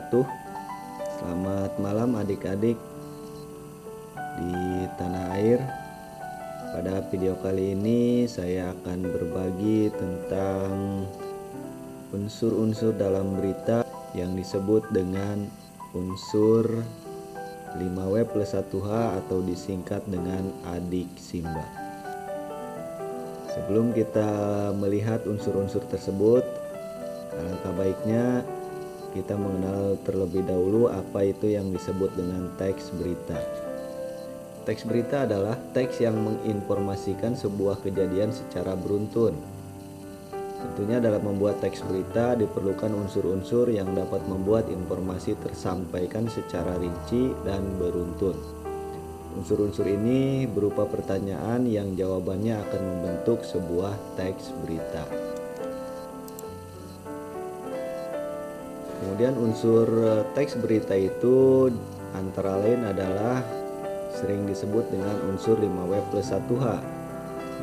wabarakatuh. Selamat malam adik-adik di tanah air. Pada video kali ini saya akan berbagi tentang unsur-unsur dalam berita yang disebut dengan unsur 5W+1H atau disingkat dengan adik Simba. Sebelum kita melihat unsur-unsur tersebut, alangkah baiknya kita mengenal terlebih dahulu apa itu yang disebut dengan teks berita. Teks berita adalah teks yang menginformasikan sebuah kejadian secara beruntun. Tentunya dalam membuat teks berita diperlukan unsur-unsur yang dapat membuat informasi tersampaikan secara rinci dan beruntun. Unsur-unsur ini berupa pertanyaan yang jawabannya akan membentuk sebuah teks berita. Kemudian unsur teks berita itu antara lain adalah sering disebut dengan unsur 5W+1H,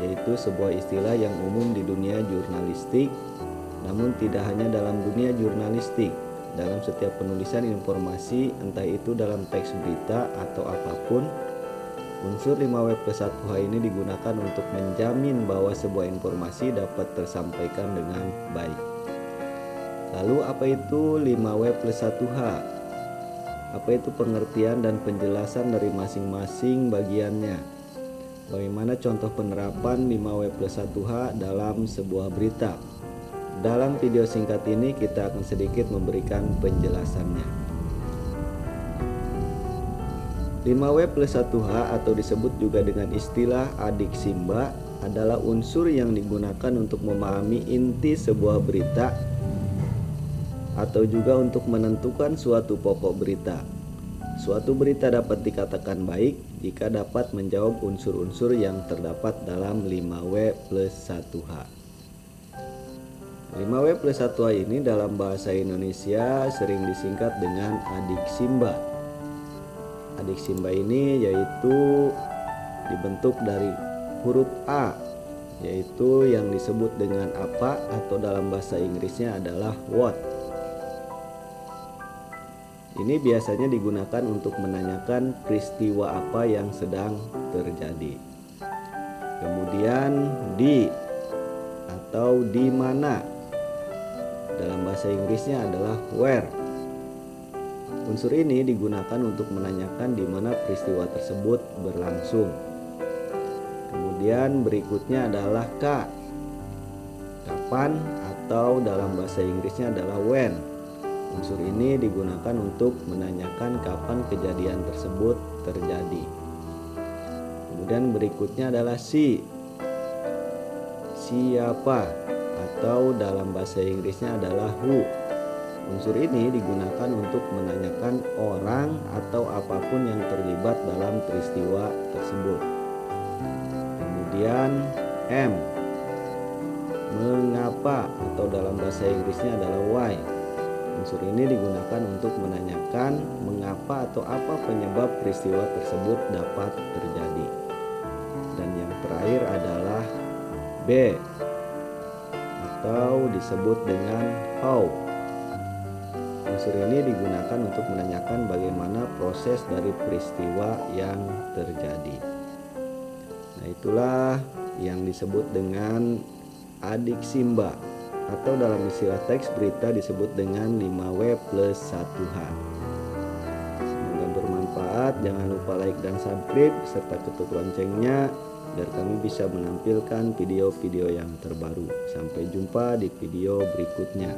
yaitu sebuah istilah yang umum di dunia jurnalistik, namun tidak hanya dalam dunia jurnalistik. Dalam setiap penulisan informasi, entah itu dalam teks berita atau apapun, unsur 5W+1H ini digunakan untuk menjamin bahwa sebuah informasi dapat tersampaikan dengan baik. Lalu apa itu 5W+1H? Apa itu pengertian dan penjelasan dari masing-masing bagiannya? Bagaimana contoh penerapan 5W+1H dalam sebuah berita? Dalam video singkat ini kita akan sedikit memberikan penjelasannya. 5W+1H atau disebut juga dengan istilah adik Simba adalah unsur yang digunakan untuk memahami inti sebuah berita atau juga untuk menentukan suatu pokok berita. Suatu berita dapat dikatakan baik jika dapat menjawab unsur-unsur yang terdapat dalam 5W+1H. 5W+1H ini dalam bahasa Indonesia sering disingkat dengan adik Simba. Adik Simba ini yaitu dibentuk dari huruf A, yaitu yang disebut dengan apa atau dalam bahasa Inggrisnya adalah what. Ini biasanya digunakan untuk menanyakan peristiwa apa yang sedang terjadi. Kemudian di atau di mana dalam bahasa Inggrisnya adalah where. Unsur ini digunakan untuk menanyakan di mana peristiwa tersebut berlangsung. Kemudian berikutnya adalah kapan atau dalam bahasa Inggrisnya adalah when. Unsur ini digunakan untuk menanyakan kapan kejadian tersebut terjadi. Kemudian berikutnya adalah siapa atau dalam bahasa Inggrisnya adalah who. Unsur ini digunakan untuk menanyakan orang atau apapun yang terlibat dalam peristiwa tersebut. Kemudian mengapa atau dalam bahasa Inggrisnya adalah why. Unsur ini digunakan untuk menanyakan mengapa atau apa penyebab peristiwa tersebut dapat terjadi. Dan yang terakhir adalah B atau disebut dengan how. Unsur ini digunakan untuk menanyakan bagaimana proses dari peristiwa yang terjadi. Nah, itulah yang disebut dengan adik Simba atau dalam istilah teks berita disebut dengan 5W+1H. Semoga bermanfaat. Jangan lupa like dan subscribe serta ketuk loncengnya biar kami bisa menampilkan video-video yang terbaru. Sampai jumpa di video berikutnya.